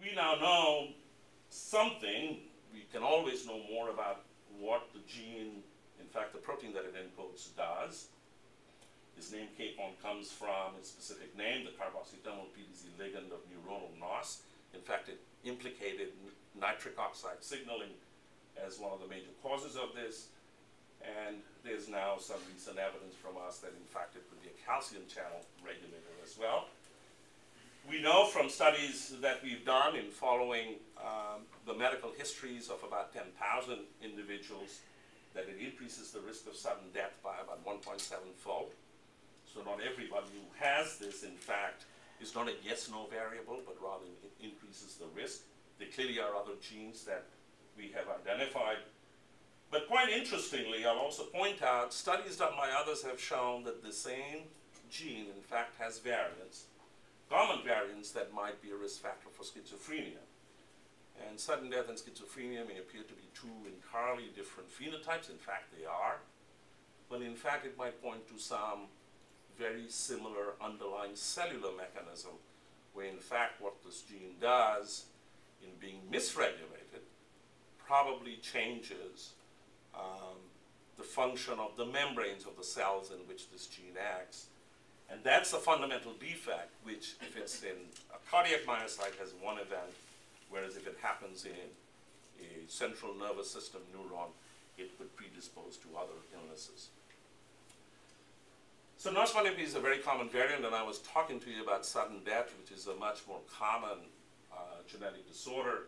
we now know something. We can always know more about what the gene, in fact, the protein that it encodes does. Its name capon comes from its specific name, the carboxythermal PDC ligand of neuronal NOS. In fact, it implicated nitric oxide signaling as one of the major causes of this. And there's now some recent evidence from us that, in fact, it could be a calcium channel regulator as well. We know from studies that we've done in following the medical histories of about 10,000 individuals that it increases the risk of sudden death by about 1.7-fold. So not everybody who has this, in fact, is not a yes-no variable, but rather it increases the risk. There clearly are other genes that we have identified. But quite interestingly, I'll also point out, studies done by others have shown that the same gene, in fact, has variants, common variants that might be a risk factor for schizophrenia. And sudden death and schizophrenia may appear to be two entirely different phenotypes. In fact, they are. But in fact, it might point to some very similar underlying cellular mechanism, where in fact what this gene does in being misregulated probably changes the function of the membranes of the cells in which this gene acts. And that's a fundamental defect, which if it's in a cardiac myocyte has one event, whereas if it happens in a central nervous system neuron, it could predispose to other illnesses. So NOS1AP is a very common variant, and I was talking to you about sudden death, which is a much more common genetic disorder.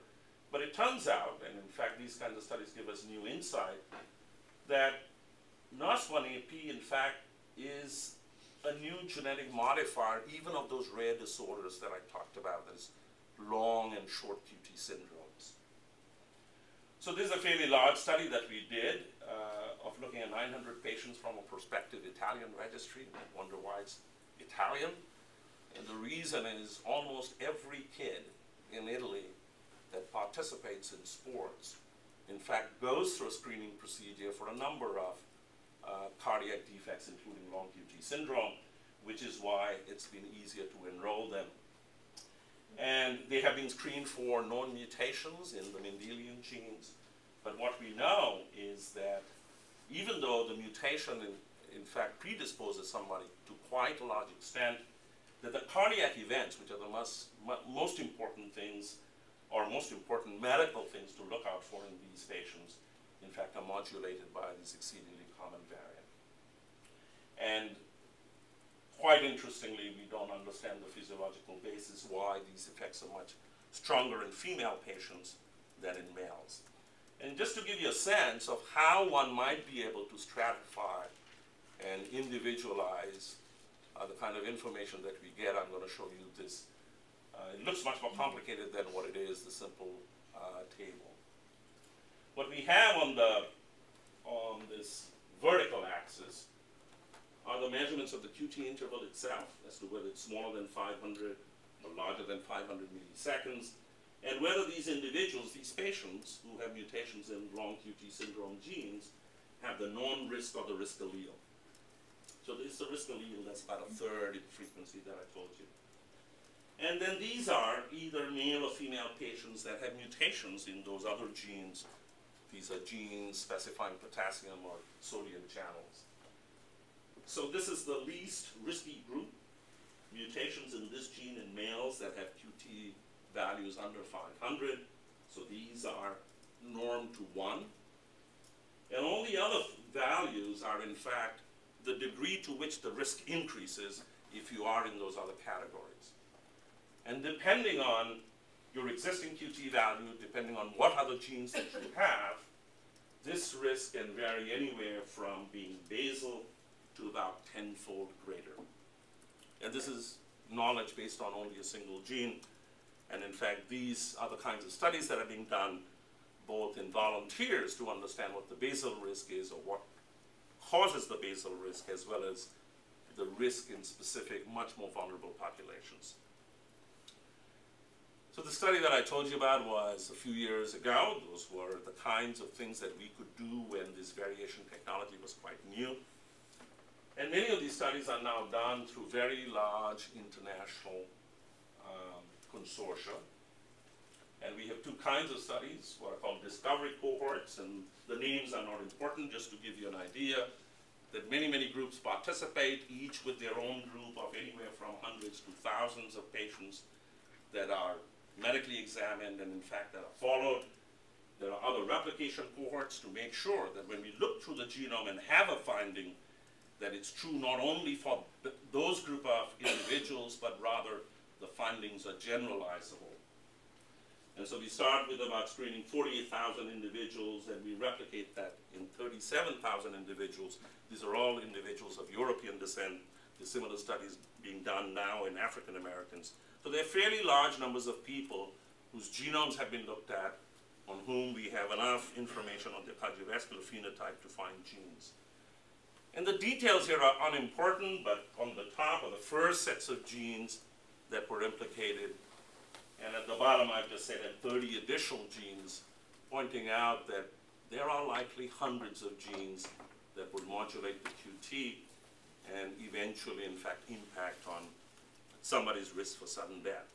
But it turns out, and in fact these kinds of studies give us new insight, that NOS1AP in fact is a new genetic modifier even of those rare disorders that I talked about, those long and short QT syndromes. So this is a fairly large study that we did of looking at 900 patients from a prospective Italian registry. You wonder why it's Italian. And the reason is almost every kid in Italy that participates in sports, in fact, goes through a screening procedure for a number of cardiac defects, including long QT syndrome, which is why it's been easier to enroll them. And they have been screened for known mutations in the Mendelian genes. But what we know is that even though the mutation in fact predisposes somebody to quite a large extent, that the cardiac events, which are the most important things, or most important medical things to look out for in these patients, in fact, are modulated by this exceedingly common variant. And quite interestingly, we don't understand the physiological basis why these effects are much stronger in female patients than in males. And just to give you a sense of how one might be able to stratify and individualize the kind of information that we get, I'm going to show you this. It looks much more complicated than what it is, the simple table. What we have on this vertical axis are the measurements of the QT interval itself, as to whether it's smaller than 500 or larger than 500 milliseconds, and whether these individuals, these patients who have mutations in long QT syndrome genes, have the known risk or the risk allele. So this is the risk allele, that's about a third in frequency that I told you. And then these are either male or female patients that have mutations in those other genes. These are genes specifying potassium or sodium channels. So this is the least risky group, mutations in this gene in males that have QT values under 500. So these are normed to 1. And all the other values are, in fact, the degree to which the risk increases if you are in those other categories. And depending on your existing QT value, depending on what other genes that you have, this risk can vary anywhere from being basal to about 10-fold greater. And this is knowledge based on only a single gene. And in fact, these are the kinds of studies that are being done both in volunteers to understand what the basal risk is or what causes the basal risk, as well as the risk in specific, much more vulnerable populations. So the study that I told you about was a few years ago. Those were the kinds of things that we could do when this variation technology was quite new. And many of these studies are now done through very large international consortia. And we have two kinds of studies, what are called discovery cohorts, and the names are not important, just to give you an idea that many, many groups participate, each with their own group of anywhere from hundreds to thousands of patients that are medically examined and in fact that are followed. There are other replication cohorts to make sure that when we look through the genome and have a finding, that it's true not only for those group of individuals, but rather the findings are generalizable. And so we start with about screening 48,000 individuals, and we replicate that in 37,000 individuals. These are all individuals of European descent. There's similar studies being done now in African Americans. So there are fairly large numbers of people whose genomes have been looked at, on whom we have enough information on their cardiovascular phenotype to find genes. And the details here are unimportant, but on the top are the first sets of genes that were implicated. And at the bottom, I've just said that 30 additional genes, pointing out that there are likely hundreds of genes that would modulate the QT and eventually, in fact, impact on somebody's risk for sudden death.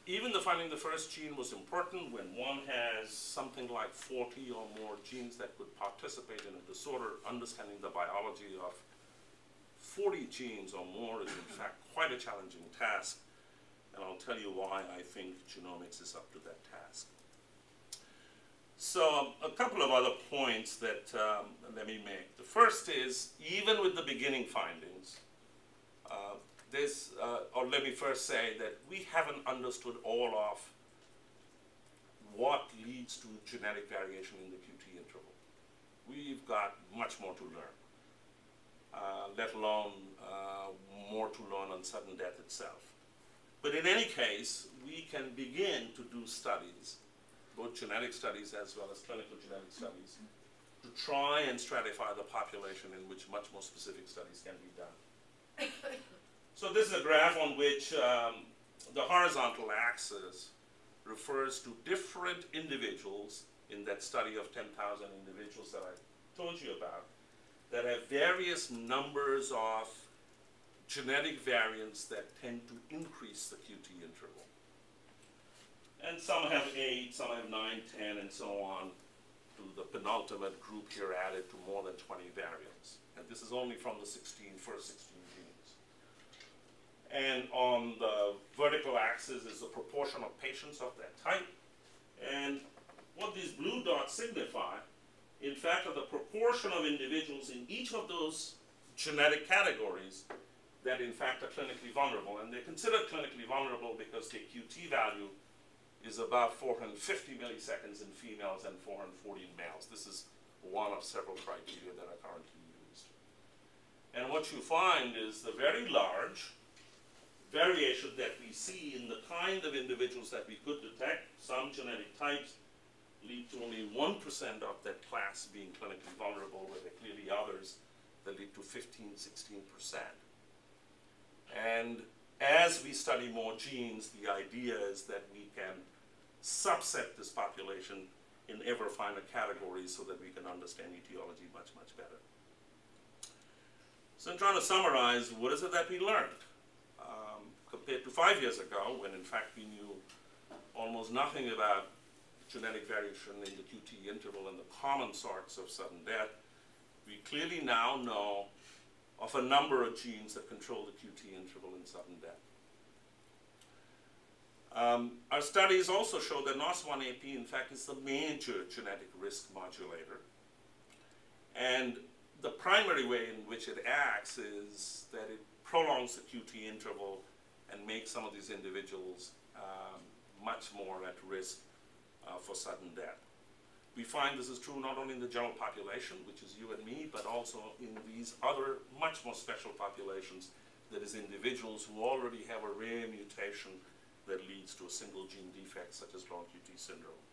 Even the finding the first gene was important when one has something like 40 or more genes that could participate in a disorder. Understanding the biology of 40 genes or more is in fact quite a challenging task, and I'll tell you why I think genomics is up to that task. So a couple of other points that let me make. The first is, even with the beginning findings, or let me first say that we haven't understood all of what leads to genetic variation in the QT interval. We've got much more to learn, let alone more to learn on sudden death itself. But in any case, we can begin to do studies, both genetic studies as well as clinical genetic studies, to try and stratify the population in which much more specific studies can be done. So this is a graph on which the horizontal axis refers to different individuals in that study of 10,000 individuals that I told you about, that have various numbers of genetic variants that tend to increase the QT interval. And some have 8, some have 9, 10, and so on, to the penultimate group here added to more than 20 variants. And this is only from the first 16 genes. And on the vertical axis is the proportion of patients of that type. And what these blue dots signify, in fact, are the proportion of individuals in each of those genetic categories that in fact are clinically vulnerable. And they're considered clinically vulnerable because their QT value is about 450 milliseconds in females and 440 in males. This is one of several criteria that are currently used. And what you find is the very large variation that we see in the kind of individuals that we could detect. Some genetic types lead to only 1% of that class being clinically vulnerable, where there are clearly others that lead to 15, 16%. And as we study more genes, the idea is that we can subset this population in ever finer categories so that we can understand etiology much, much better. So I'm trying to summarize, what is it that we learned? Compared to 5 years ago, when in fact we knew almost nothing about genetic variation in the QT interval and the common sorts of sudden death, we clearly now know of a number of genes that control the QT interval in sudden death. Our studies also show that NOS1-AP, in fact, is the major genetic risk modulator. And the primary way in which it acts is that it prolongs the QT interval and makes some of these individuals much more at risk for sudden death. We find this is true not only in the general population, which is you and me, but also in these other much more special populations, that is individuals who already have a rare mutation that leads to a single gene defect, such as long QT syndrome.